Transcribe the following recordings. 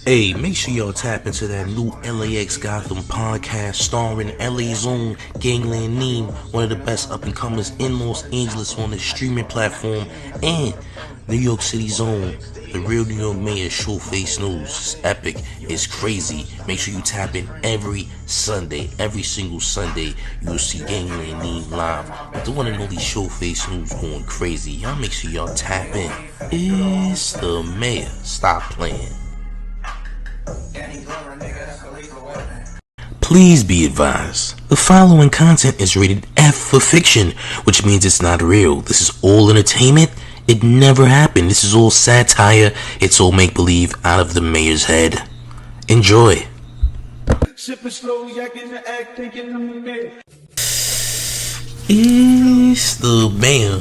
Hey, make sure y'all tap into that new LAX Gotham podcast starring LA's own Gangland Neem, one of the best up-and-comers in Los Angeles on the streaming platform, and New York City's own, the real New York mayor, Showface News. It's epic. It's crazy. Make sure you tap in every Sunday. Every single Sunday, you'll see Gangland Neem live with the one and only Showface News going crazy. Y'all make sure y'all tap in. It's the mayor. Stop playing. Please be advised, the following content is rated F for fiction, which means it's not real. This is all entertainment. It never happened. This is all satire. It's all make-believe out of the mayor's head. Enjoy. It's the mayor.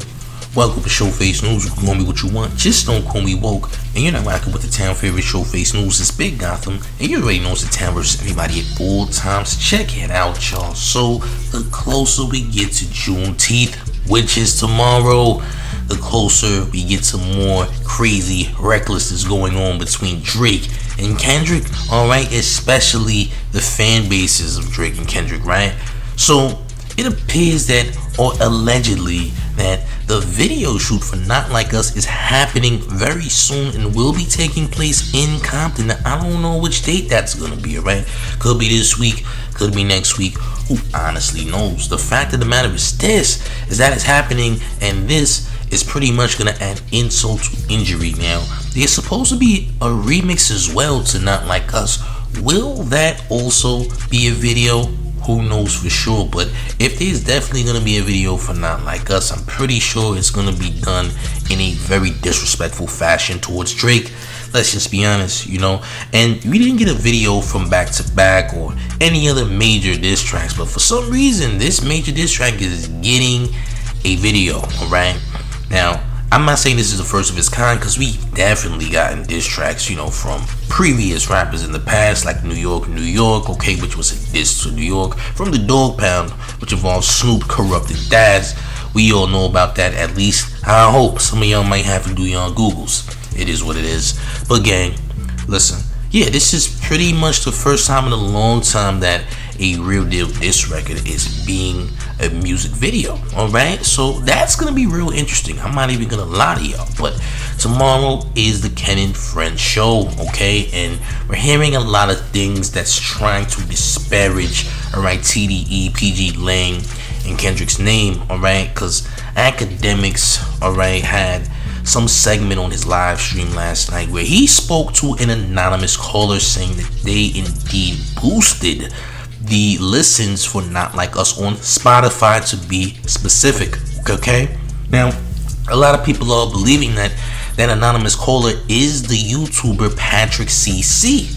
Welcome to Showface News. You can call me what you want, just don't call me woke. And you're not rocking with the town favorite Showface News. It's Big Gotham, and you already know it's the town versus everybody at all times. Check it out, y'all. So the closer we get to Juneteenth, which is tomorrow, the closer we get to more crazy recklessness going on between Drake and Kendrick. Alright, especially the fan bases of Drake and Kendrick, right? So it appears that, or allegedly, that the video shoot for Not Like Us is happening very soon and will be taking place in Compton. Now, I don't know which date that's going to be, alright? Could be this week, could be next week. Who honestly knows? The fact of the matter is that it's happening, and this is pretty much going to add insult to injury. Now, there's supposed to be a remix as well to Not Like Us. Will that also be a video? Who knows for sure, but if there's definitely going to be a video for Not Like Us, I'm pretty sure it's going to be done in a very disrespectful fashion towards Drake. Let's just be honest, you know. And we didn't get a video from Back to Back or any other major diss tracks, but for some reason, this major diss track is getting a video, alright? Now, I'm not saying this is the first of its kind, because we definitely gotten diss tracks, you know, from previous rappers in the past, like New York, okay, which was a diss to New York, from the Dog Pound, which involves Snoop corrupted Daz. We all know about that, at least I hope. Some of y'all might have to do your own Googles. It is what it is. But gang, listen, yeah, this is pretty much the first time in a long time that a real deal diss record is being a music video, alright? So that's gonna be real interesting. I'm not even gonna lie to y'all, but tomorrow is the Ken and Friends show, okay? And we're hearing a lot of things that's trying to disparage, alright, TDE, PG Lang, and Kendrick's name, alright? Because Academics, alright, had some segment on his live stream last night where he spoke to an anonymous caller saying that they indeed boosted the listens for Not Like Us on Spotify, to be specific, okay? Now, a lot of people are believing that that anonymous caller is the YouTuber Patrick CC.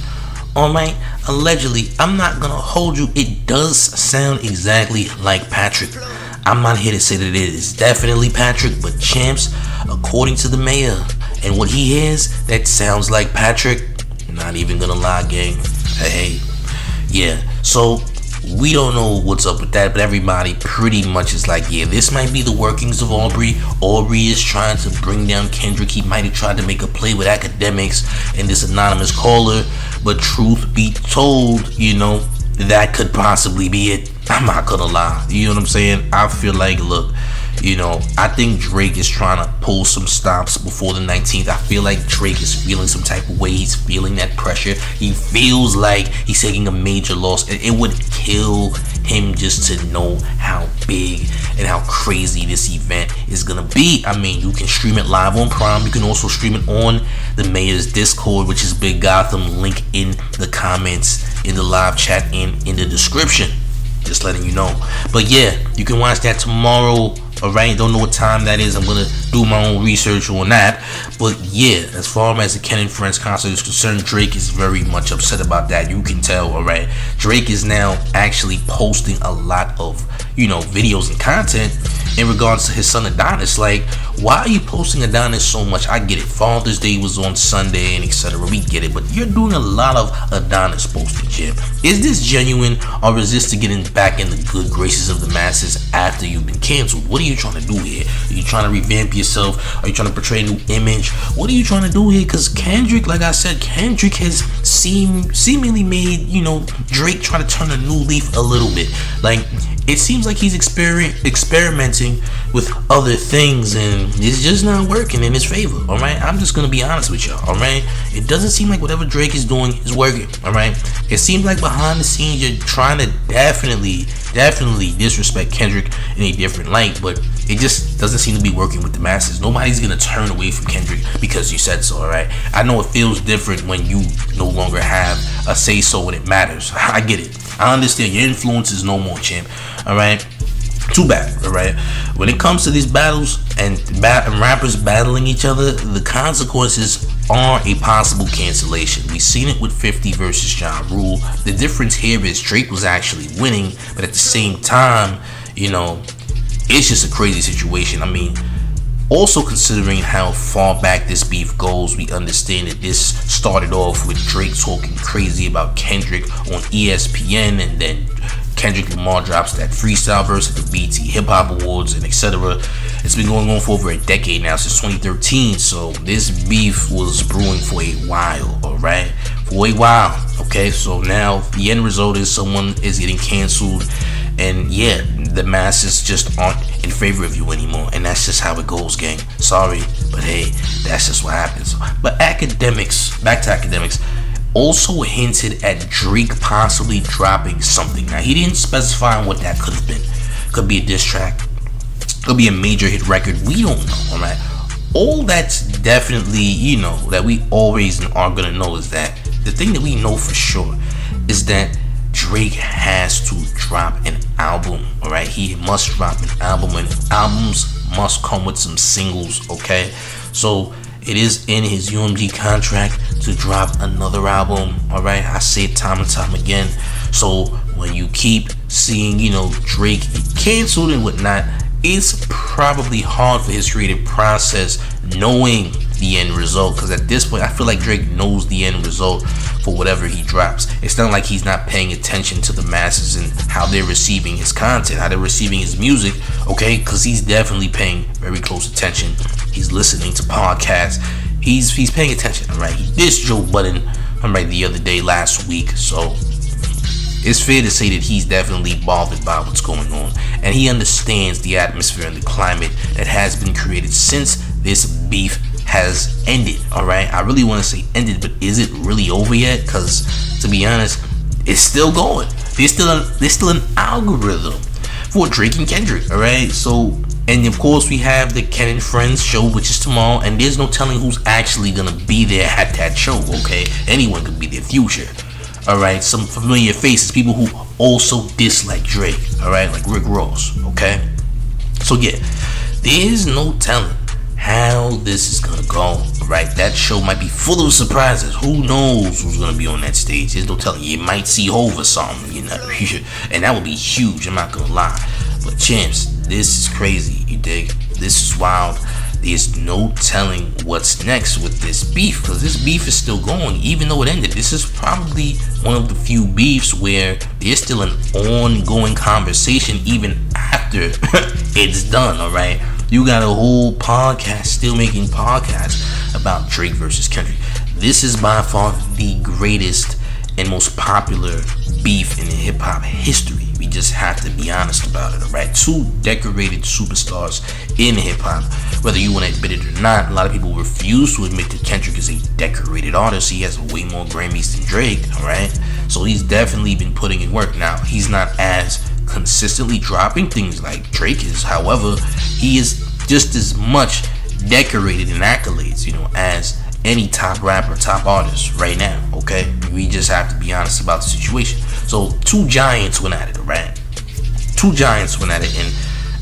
Alright, allegedly. I'm not gonna hold you, it does sound exactly like Patrick. I'm not here to say that it is definitely Patrick, but champs, according to the mayor and what he hears, that sounds like Patrick. Not even gonna lie, gang. Hey, yeah, so we don't know what's up with that, but everybody pretty much is like, yeah, this might be the workings of Aubrey. Aubrey is trying to bring down Kendrick. He might have tried to make a play with Academics and this anonymous caller, but truth be told, you know, that could possibly be it. I'm not gonna lie, you know what I'm saying? I feel like, look, you know, I think Drake is trying to pull some stops before the 19th. I feel like Drake is feeling some type of way. He's feeling that pressure. He feels like he's taking a major loss. And it would kill him just to know how big and how crazy this event is going to be. I mean, you can stream it live on Prime. You can also stream it on the mayor's Discord, which is Big Gotham. Link in the comments, in the live chat, and in the description. Just letting you know. But yeah, you can watch that tomorrow. Alright, don't know what time that is. I'm gonna do my own research on that. But yeah, as far as the Ken and Friends concert is concerned, Drake is very much upset about that. You can tell, alright. Drake is now actually posting a lot of, you know, videos and content in regards to his son Adonis. Like, why are you posting Adonis so much? I get it. Father's Day was on Sunday and etc. We get it. But you're doing a lot of Adonis posting, Jim. Is this genuine, or is this to get back in the good graces of the masses after you've been canceled? What are you trying to do here? Are you trying to revamp yourself? Are you trying to portray a new image? What are you trying to do here? Because Kendrick, like I said, Kendrick has seemingly made, Drake try to turn a new leaf a little bit. Like, it seems like he's experimenting with other things, and it's just not working in his favor. All right, I'm just gonna be honest with y'all. All right, it doesn't seem like whatever Drake is doing is working. All right, it seems like behind the scenes you're trying to definitely disrespect Kendrick in a different light, but it just doesn't seem to be working with the masses. Nobody's gonna turn away from Kendrick because you said so. All right, I know it feels different when you no longer have a say so when it matters. I get it. I understand your influence is no more, champ. All right, too bad. All right, when it comes to these battles and rappers battling each other, the consequences are a possible cancellation. We've seen it with 50 versus Ja Rule. The difference here is Drake was actually winning, but at the same time, it's just a crazy situation. I mean, also considering how far back this beef goes, we understand that this started off with Drake talking crazy about Kendrick on ESPN, and then Kendrick Lamar drops that freestyle verse at the BET Hip Hop Awards, and etc. It's been going on for over a decade now, since 2013. So this beef was brewing for a while, alright? For a while, okay? So now the end result is someone is getting canceled, and yeah, the masses just aren't in favor of you anymore, and that's just how it goes, gang. Sorry, but hey, that's just what happens. But back to academics, also hinted at Drake possibly dropping something. Now, he didn't specify what that could have been. Could be a diss track, could be a major hit record, we don't know, alright? All that's definitely, that we always are gonna know is that the thing that we know for sure is that Drake has to drop an album, alright? He must drop an album, and albums must come with some singles, okay? So it is in his UMG contract to drop another album, alright? I say it time and time again. So when you keep seeing, Drake canceled and whatnot, it's probably hard for his creative process knowing the end result, because at this point I feel like Drake knows the end result for whatever he drops. It's not like he's not paying attention to the masses and how they're receiving his content, how they're receiving his music, okay? Because he's definitely paying very close attention. He's listening to podcasts. He's paying attention, all right? He dissed Joe Budden, all right, the other day, last week. So it's fair to say that he's definitely bothered by what's going on, and he understands the atmosphere and the climate that has been created since this beef has ended. All right, I really want to say ended, but is it really over yet? Because to be honest, it's still going. There's still an algorithm for Drake and Kendrick. All right, so, and of course we have the Ken and Friends show, which is tomorrow, and there's no telling who's actually gonna be there at that show. Okay, anyone could be their future. All right, some familiar faces, people who also dislike Drake. All right, like Rick Ross. Okay, so yeah, there's no telling how this is gonna go. Right, that show might be full of surprises. Who knows who's gonna be on that stage? There's no telling. You might see Hov or something, and that would be huge. I'm not gonna lie, but champs, this is crazy. You dig? This is wild. There's no telling what's next with this beef, because this beef is still going even though it ended. This is probably one of the few beefs where there's still an ongoing conversation even after it's done. All right, you got a whole podcast still making podcasts about Drake versus Kendrick. This is by far the greatest and most popular beef in hip-hop history. We just have to be honest about it, alright? Two decorated superstars in hip-hop. Whether you want to admit it or not, a lot of people refuse to admit that Kendrick is a decorated artist. He has way more Grammys than Drake, alright? So he's definitely been putting in work. Now, he's not as consistently dropping things like Drake is. However, he is just as much decorated in accolades, as any top rapper, top artist right now, okay? We just have to be honest about the situation. So two giants went at it, alright? Two giants went at it, and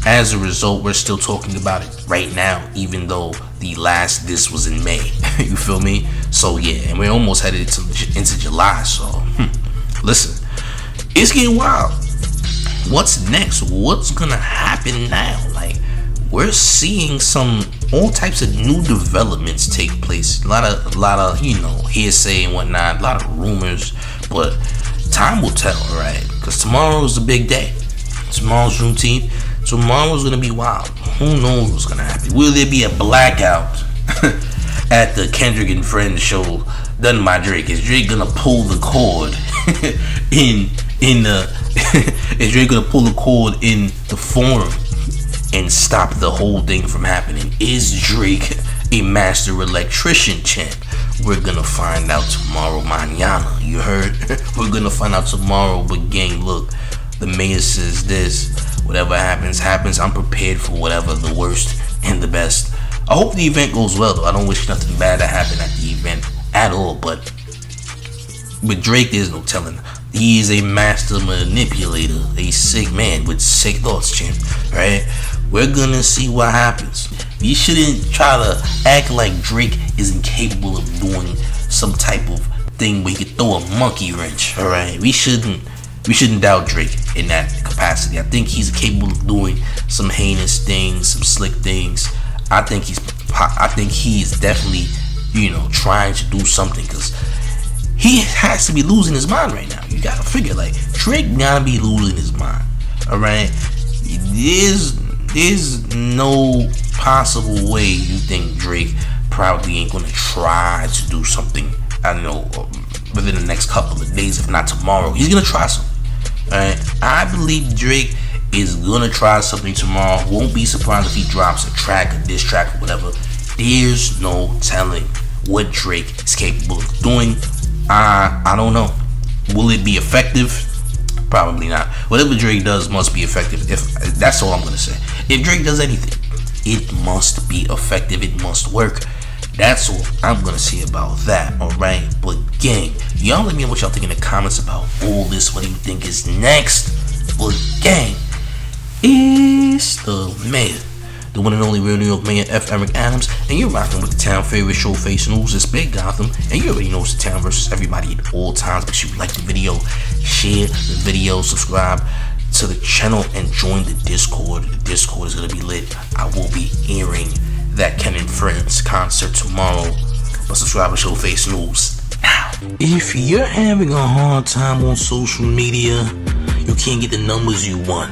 as a result, we're still talking about it right now, even though the last diss was in May. You feel me? So yeah, and we're almost headed into July, so listen, it's getting wild. What's next? What's gonna happen now? Like, we're seeing all types of new developments take place. A lot of hearsay and whatnot, a lot of rumors, but time will tell, alright? Because tomorrow is a big day. Tomorrow's Juneteenth. Tomorrow's gonna be wild. Who knows what's gonna happen? Will there be a blackout at the Kendrick and Friends show done by Drake? Is Drake gonna pull the cord in the is Drake gonna pull the cord in the forum and stop the whole thing from happening? Is Drake a master electrician, champ? We're gonna find out tomorrow mañana. You heard? We're gonna find out tomorrow. But gang, look, the mayor says this. Whatever happens, happens. I'm prepared for whatever, the worst and the best. I hope the event goes well, though. I don't wish nothing bad to happen at the event at all. But with Drake, there's no telling. He is a master manipulator, a sick man with sick thoughts, champ. Right? We're gonna see what happens. You shouldn't try to act like Drake is incapable of doing some type of thing where he could throw a monkey wrench. All right, we shouldn't doubt Drake in that capacity. I think he's capable of doing some heinous things, some slick things. I think he's definitely, trying to do something, because he has to be losing his mind right now. You gotta figure, like, Drake gotta be losing his mind. All right, there's no possible way you think Drake probably ain't gonna try to do something, I don't know, within the next couple of days, if not tomorrow. He's gonna try something. Alright, I believe Drake is gonna try something tomorrow. Won't be surprised if he drops a track, a diss track, or whatever. There's no telling what Drake is capable of doing. I don't know. Will it be effective? Probably not. Whatever Drake does must be effective. If that's all I'm gonna say. If Drake does anything, it must be effective. It must work. That's all I'm gonna say about that. Alright, but gang, y'all let me know what y'all think in the comments about all this. What do you think is next? But gang, it's the mayor, the one and only real New York Mayor F. Eric Adams, and you're rocking with the town favorite Showface News. It's Big Gotham, and you already know it's the town versus everybody at all times. Make sure you like the video, share the video, subscribe to the channel, and join the Discord. The Discord is gonna be lit. I will be airing that Ken and Friends concert tomorrow. But subscribe to Showface News now. If you're having a hard time on social media, you can't get the numbers you want,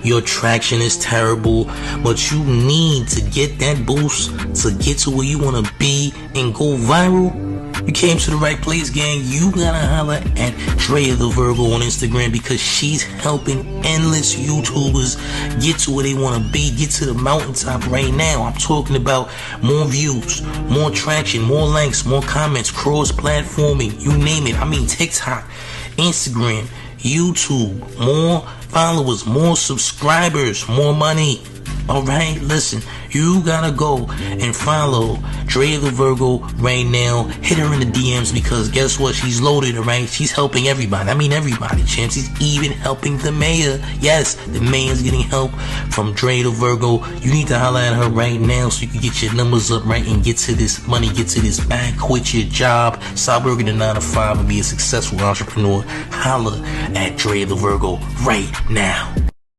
your traction is terrible, but you need to get that boost to get to where you want to be and go viral, you came to the right place, gang. You gotta holler at Drea the Virgo on Instagram, because she's helping endless YouTubers get to where they want to be, get to the mountaintop right now. I'm talking about more views, more traction, more likes, more comments, cross-platforming, you name it. I mean TikTok, Instagram, YouTube, more followers, more subscribers, more money. Alright, listen, you gotta go and follow Drea the Virgo right now. Hit her in the DMs, because guess what? She's loaded, alright? She's helping everybody. I mean everybody, champ. She's even helping the mayor. Yes, the mayor's getting help from Drea the Virgo. You need to holler at her right now so you can get your numbers up, right, and get to this money, get to this bag, quit your job, stop working a 9 to 5 and be a successful entrepreneur. Holler at Drea the Virgo right now.